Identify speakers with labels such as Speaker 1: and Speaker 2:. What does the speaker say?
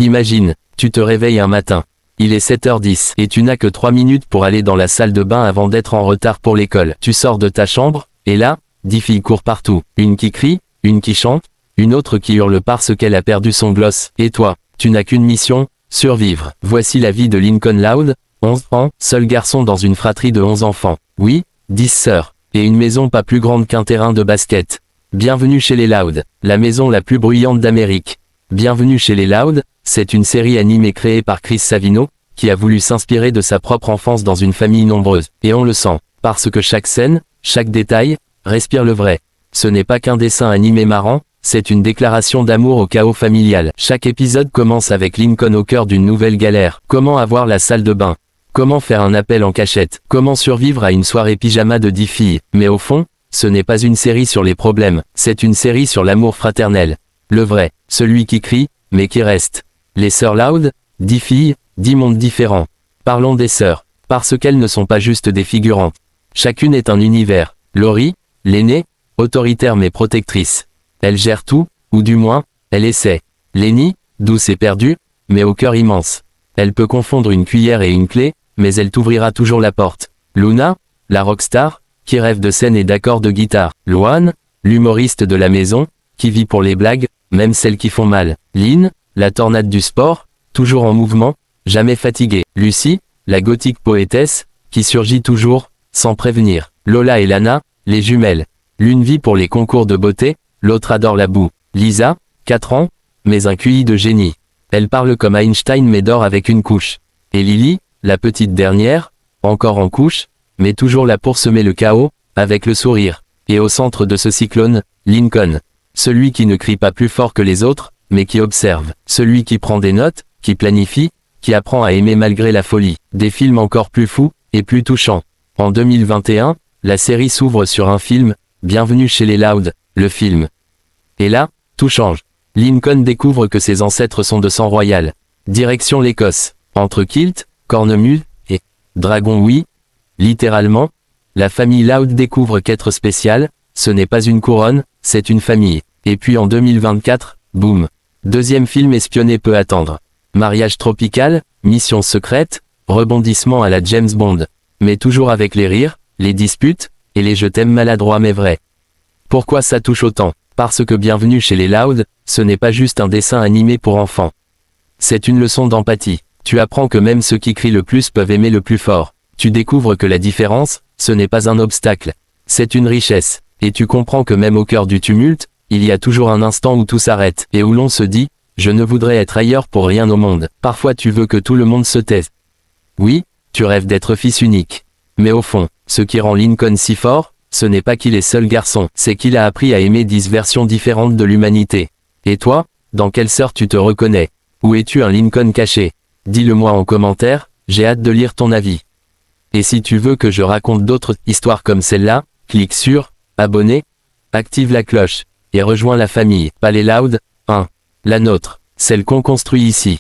Speaker 1: Imagine, tu te réveilles un matin. Il est 7h10 et tu n'as que 3 minutes pour aller dans la salle de bain avant d'être en retard pour l'école. Tu sors de ta chambre, et là, 10 filles courent partout. Une qui crie, une qui chante, une autre qui hurle parce qu'elle a perdu son gloss. Et toi, tu n'as qu'une mission, survivre. Voici la vie de Lincoln Loud, 11 ans, seul garçon dans une fratrie de 11 enfants. Oui, 10 sœurs. Et une maison pas plus grande qu'un terrain de basket. Bienvenue chez les Loud, la maison la plus bruyante d'Amérique. Bienvenue chez les Loud, c'est une série animée créée par Chris Savino, qui a voulu s'inspirer de sa propre enfance dans une famille nombreuse. Et on le sent, parce que chaque scène, chaque détail, respire le vrai. Ce n'est pas qu'un dessin animé marrant, c'est une déclaration d'amour au chaos familial. Chaque épisode commence avec Lincoln au cœur d'une nouvelle galère. Comment avoir la salle de bain? Comment faire un appel en cachette? Comment survivre à une soirée pyjama de 10 filles? Mais au fond, ce n'est pas une série sur les problèmes, c'est une série sur l'amour fraternel. Le vrai, celui qui crie, mais qui reste. Les sœurs Loud, 10 filles, 10 mondes différents. Parlons des sœurs, parce qu'elles ne sont pas juste des figurantes. Chacune est un univers. Laurie, l'aînée, autoritaire mais protectrice. Elle gère tout, ou du moins, elle essaie. Lenny, douce et perdue, mais au cœur immense. Elle peut confondre une cuillère et une clé, mais elle t'ouvrira toujours la porte. Luna, la rockstar, qui rêve de scènes et d'accords de guitare. Luan, l'humoriste de la maison, qui vit pour les blagues, même celles qui font mal. Lynn, la tornade du sport, toujours en mouvement, jamais fatiguée. Lucy, la gothique poétesse, qui surgit toujours, sans prévenir. Lola et Lana, les jumelles. L'une vit pour les concours de beauté, l'autre adore la boue. Lisa, 4 ans, mais un QI de génie. Elle parle comme Einstein mais dort avec une couche. Et Lily, la petite dernière, encore en couche, mais toujours là pour semer le chaos, avec le sourire. Et au centre de ce cyclone, Lincoln. Celui qui ne crie pas plus fort que les autres, mais qui observe. Celui qui prend des notes, qui planifie, qui apprend à aimer malgré la folie. Des films encore plus fous, et plus touchants. En 2021, la série s'ouvre sur un film, Bienvenue chez les Loud, le film. Et là, tout change. Lincoln découvre que ses ancêtres sont de sang royal. Direction l'Écosse. Entre kilt, cornemuse, et dragon oui. Littéralement, la famille Loud découvre qu'être spécial, ce n'est pas une couronne, c'est une famille. Et puis en 2024, boum. Deuxième film espionné peut attendre. Mariage tropical, mission secrète, rebondissement à la James Bond. Mais toujours avec les rires, les disputes, et les je t'aime maladroits mais vrais. Pourquoi ça touche autant? Parce que Bienvenue chez les Loud, ce n'est pas juste un dessin animé pour enfants. C'est une leçon d'empathie. Tu apprends que même ceux qui crient le plus peuvent aimer le plus fort. Tu découvres que la différence, ce n'est pas un obstacle. C'est une richesse. Et tu comprends que même au cœur du tumulte, il y a toujours un instant où tout s'arrête, et où l'on se dit, je ne voudrais être ailleurs pour rien au monde. Parfois tu veux que tout le monde se taise. Oui, tu rêves d'être fils unique. Mais au fond, ce qui rend Lincoln si fort, ce n'est pas qu'il est seul garçon, c'est qu'il a appris à aimer 10 versions différentes de l'humanité. Et toi, dans quelle sœur tu te reconnais? Où es-tu un Lincoln caché? Dis-le-moi en commentaire, j'ai hâte de lire ton avis. Et si tu veux que je raconte d'autres histoires comme celle-là, clique sur abonner, active la cloche, et rejoins la famille. Pas les Loud, la nôtre, celle qu'on construit ici.